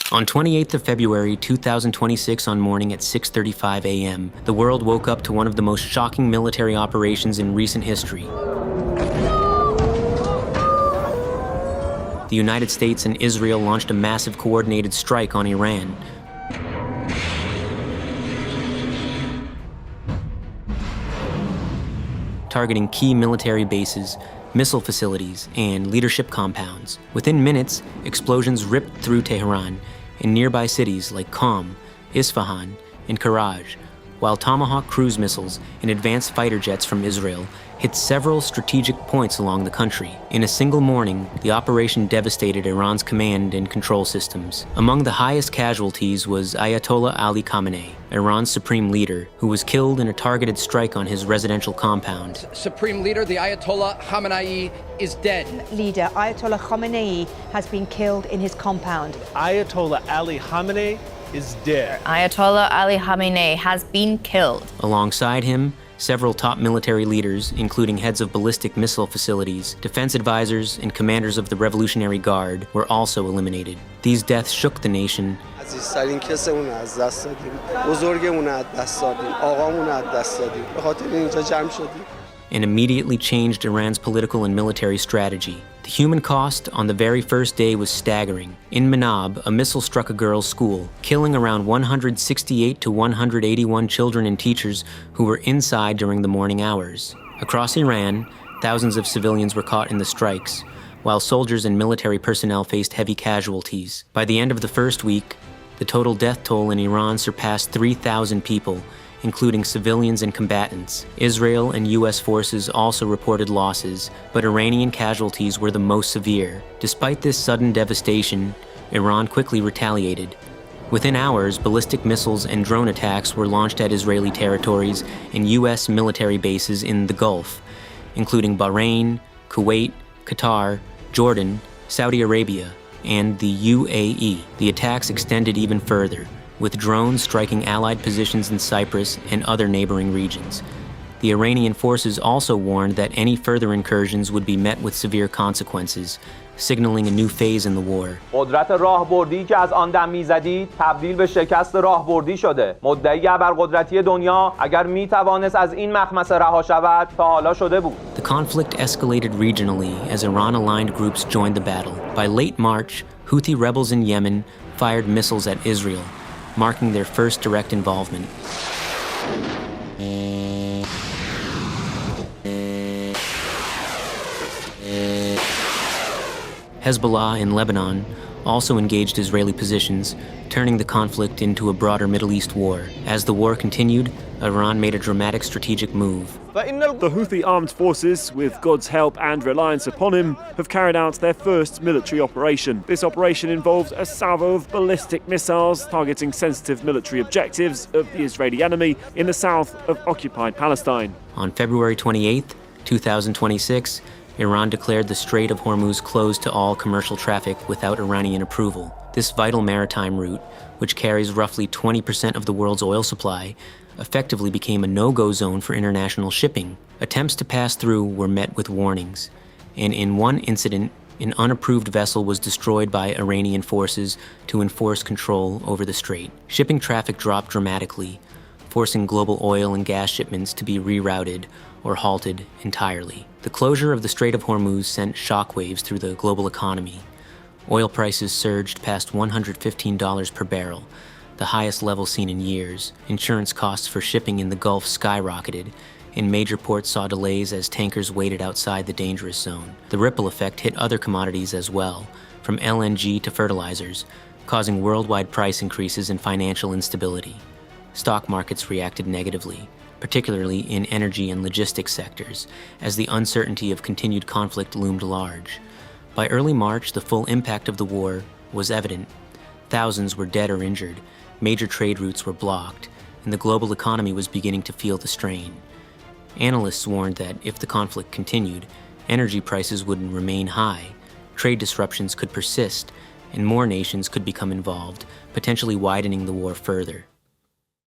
On 28th of February 2026 on morning at 6:35 a.m., the world woke up to one of the most shocking military operations in recent history. The United States and Israel launched a massive coordinated strike on Iran. Targeting key military bases, missile facilities, and leadership compounds. Within minutes, explosions ripped through Tehran and nearby cities like Qom, Isfahan, and Karaj, while Tomahawk cruise missiles and advanced fighter jets from Israel hit several strategic points along the country. In a single morning, the operation devastated Iran's command and control systems. Among the highest casualties was Ayatollah Ali Khamenei, Iran's supreme leader, who was killed in a targeted strike on his residential compound. Supreme leader, the Ayatollah Khamenei, is dead. Leader Ayatollah Khamenei has been killed in his compound. Ayatollah Ali Khamenei is dead. Ayatollah Ali Khamenei has been killed. Alongside him, several top military leaders, including heads of ballistic missile facilities, defense advisors, and commanders of the Revolutionary Guard, were also eliminated. These deaths shook the nation and immediately changed Iran's political and military strategy. The human cost on the very first day was staggering. In Minab, a missile struck a girls' school, killing around 168 to 181 children and teachers who were inside during the morning hours. Across Iran, thousands of civilians were caught in the strikes, while soldiers and military personnel faced heavy casualties. By the end of the first week, the total death toll in Iran surpassed 3,000 people, including civilians and combatants. Israel and U.S. forces also reported losses, but Iranian casualties were the most severe. Despite this sudden devastation, Iran quickly retaliated. Within hours, ballistic missiles and drone attacks were launched at Israeli territories and U.S. military bases in the Gulf, including Bahrain, Kuwait, Qatar, Jordan, Saudi Arabia, and the UAE. The attacks extended even further, with drones striking Allied positions in Cyprus and other neighboring regions. The Iranian forces also warned that any further incursions would be met with severe consequences, signaling a new phase in the war. قدرت راهبردی که از آن دم می‌زدید تبدیل به شکست راهبردی شده. مدعی ابرقدرتی دنیا اگر می‌توانست از این مخمصه رها شود تا حالا شده بود. The conflict escalated regionally as Iran-aligned groups joined the battle. By late March, Houthi rebels in Yemen fired missiles at Israel, marking their first direct involvement. Hezbollah in Lebanon also engaged Israeli positions, turning the conflict into a broader Middle East war. As the war continued, Iran made a dramatic strategic move. The Houthi armed forces, with God's help and reliance upon him, have carried out their first military operation. This operation involved a salvo of ballistic missiles targeting sensitive military objectives of the Israeli enemy in the south of occupied Palestine. On February 28, 2026, Iran declared the Strait of Hormuz closed to all commercial traffic without Iranian approval. This vital maritime route, which carries roughly 20% of the world's oil supply, effectively became a no-go zone for international shipping. Attempts to pass through were met with warnings, and in one incident, an unapproved vessel was destroyed by Iranian forces to enforce control over the strait. Shipping traffic dropped dramatically, forcing global oil and gas shipments to be rerouted or halted entirely. The closure of the Strait of Hormuz sent shockwaves through the global economy. Oil prices surged past $115 per barrel, the highest level seen in years. Insurance costs for shipping in the Gulf skyrocketed, and major ports saw delays as tankers waited outside the dangerous zone. The ripple effect hit other commodities as well, from LNG to fertilizers, causing worldwide price increases and financial instability. Stock markets reacted negatively, particularly in energy and logistics sectors, as the uncertainty of continued conflict loomed large. By early March, the full impact of the war was evident. Thousands were dead or injured, major trade routes were blocked, and the global economy was beginning to feel the strain. Analysts warned that if the conflict continued, energy prices would remain high, trade disruptions could persist, and more nations could become involved, potentially widening the war further.